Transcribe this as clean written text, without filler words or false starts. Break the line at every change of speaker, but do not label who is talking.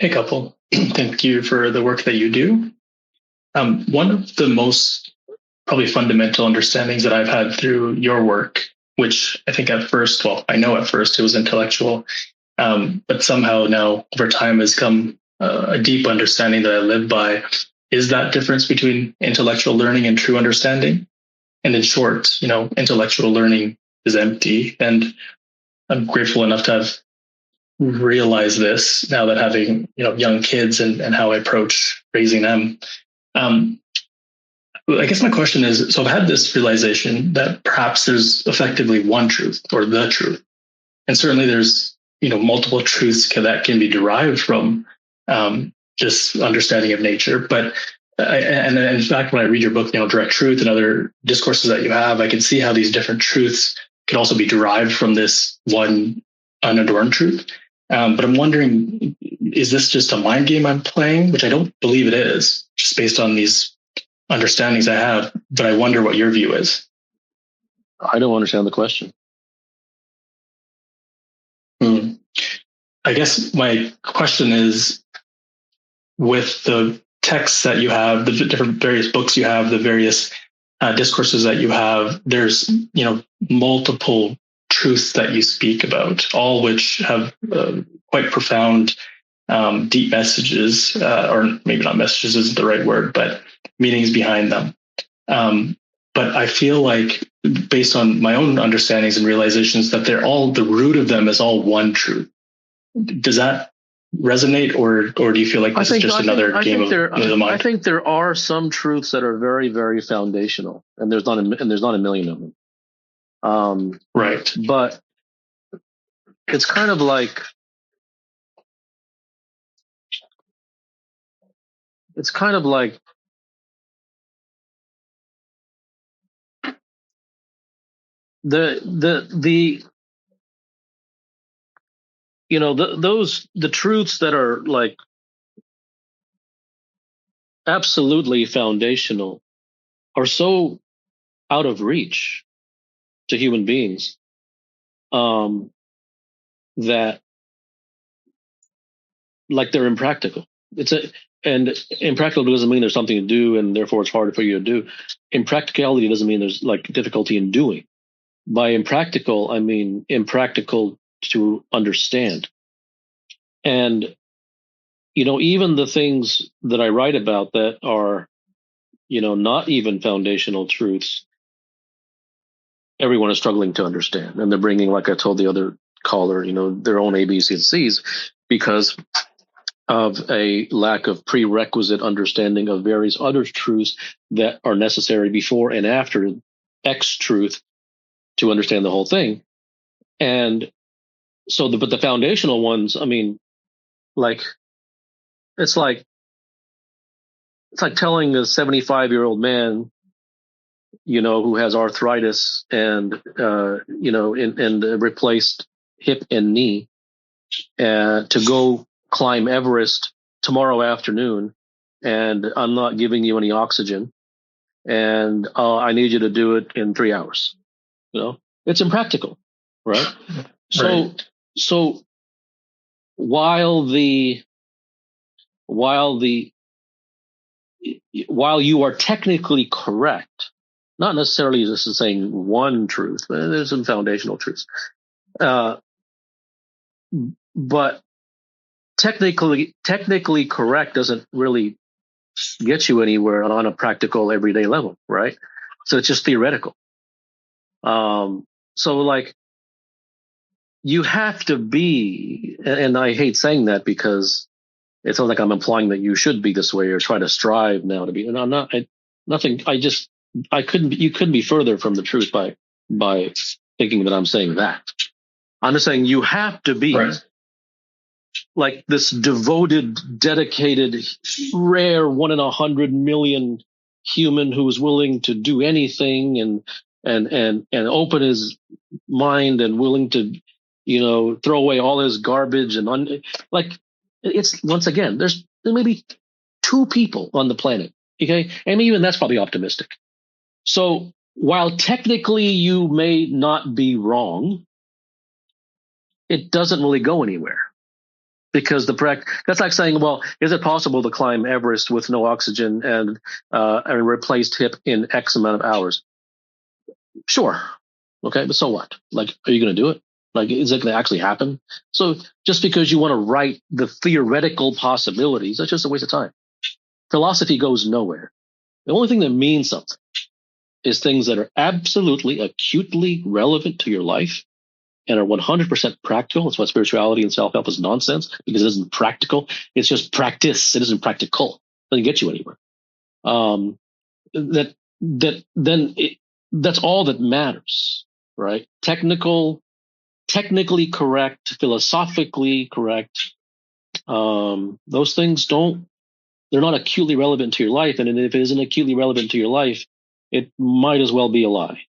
Hey, Kapil. Thank you for the work that you do. One of the most probably fundamental understandings that I've had through your work, which I think at first, well, I know at first it was intellectual, but somehow now over time has come a deep understanding that I live by, is that difference between intellectual learning and true understanding. And in short, intellectual learning is empty. And I'm grateful enough to have realized this now that having, young kids and how I approach raising them. Um, I guess my question is, so I've had this realization that perhaps there's effectively one truth or the truth. And certainly there's, multiple truths that can be derived from this understanding of nature. But and in fact, when I read your book, Direct Truth and other discourses that you have, I can see how these different truths can also be derived from this one unadorned truth. But I'm wondering, is this just a mind game I'm playing? Which I don't believe it is, just based on these understandings I have. But I wonder what your view is.
I don't understand the question.
I guess my question is, with the texts that you have, the different various books you have, the various discourses that you have, there's, multiple truths that you speak about, all which have quite profound, deep messages, or maybe not messages isn't the right word, but meanings behind them. But I feel like, based on my own understandings and realizations, that the root of them is all one truth. Does that resonate, or do you feel like this is just another game of the mind?
I think there are some truths that are very, very foundational, and there's not a million of them.
Right.
But it's kind of like the truths that are like absolutely foundational are so out of reach to human beings that like they're impractical. And impractical doesn't mean there's something to do and therefore it's harder for you to do. Impracticality doesn't mean there's like difficulty in doing. By impractical, I mean impractical to understand. And, even the things that I write about that are, not even foundational truths, everyone is struggling to understand. And they're bringing, like I told the other caller, their own A, B, C, and C's because of a lack of prerequisite understanding of various other truths that are necessary before and after X truth to understand the whole thing. And so, but the foundational ones, I mean, it's like telling a 75-year-old man, who has arthritis and, and a replaced hip and knee, to go climb Everest tomorrow afternoon, and I'm not giving you any oxygen, and I need you to do it in 3 hours. It's impractical, right?
Right.
So while you are technically correct, not necessarily just saying one truth, but there's some foundational truths, but technically correct doesn't really get you anywhere on a practical everyday level, right? So it's just theoretical. So like you have to be, and I hate saying that because it sounds like I'm implying that you should be this way or try to strive now to be. And I'm not. You couldn't be further from the truth by thinking that I'm saying that. I'm just saying you have to be like this devoted, dedicated, rare 1 in 100 million human who is willing to do anything and open his mind and willing to, throw away all his garbage and it's, once again, there may be 2 people on the planet. Okay. And even that's probably optimistic. So while technically you may not be wrong, it doesn't really go anywhere. because that's like saying, well, is it possible to climb Everest with no oxygen and a replaced hip in X amount of hours? Sure. Okay, but so what? Like, are you going to do it? Like, is it going to actually happen? So just because you want to write the theoretical possibilities, that's just a waste of time. Philosophy goes nowhere. The only thing that means something is things that are absolutely acutely relevant to your life and are 100% practical. That's why spirituality and self-help is nonsense, because it isn't practical. It's just practice. It isn't practical. It doesn't get you anywhere. That's all that matters, right? Technically correct, philosophically correct. Those things they're not acutely relevant to your life. And if it isn't acutely relevant to your life, it might as well be a lie.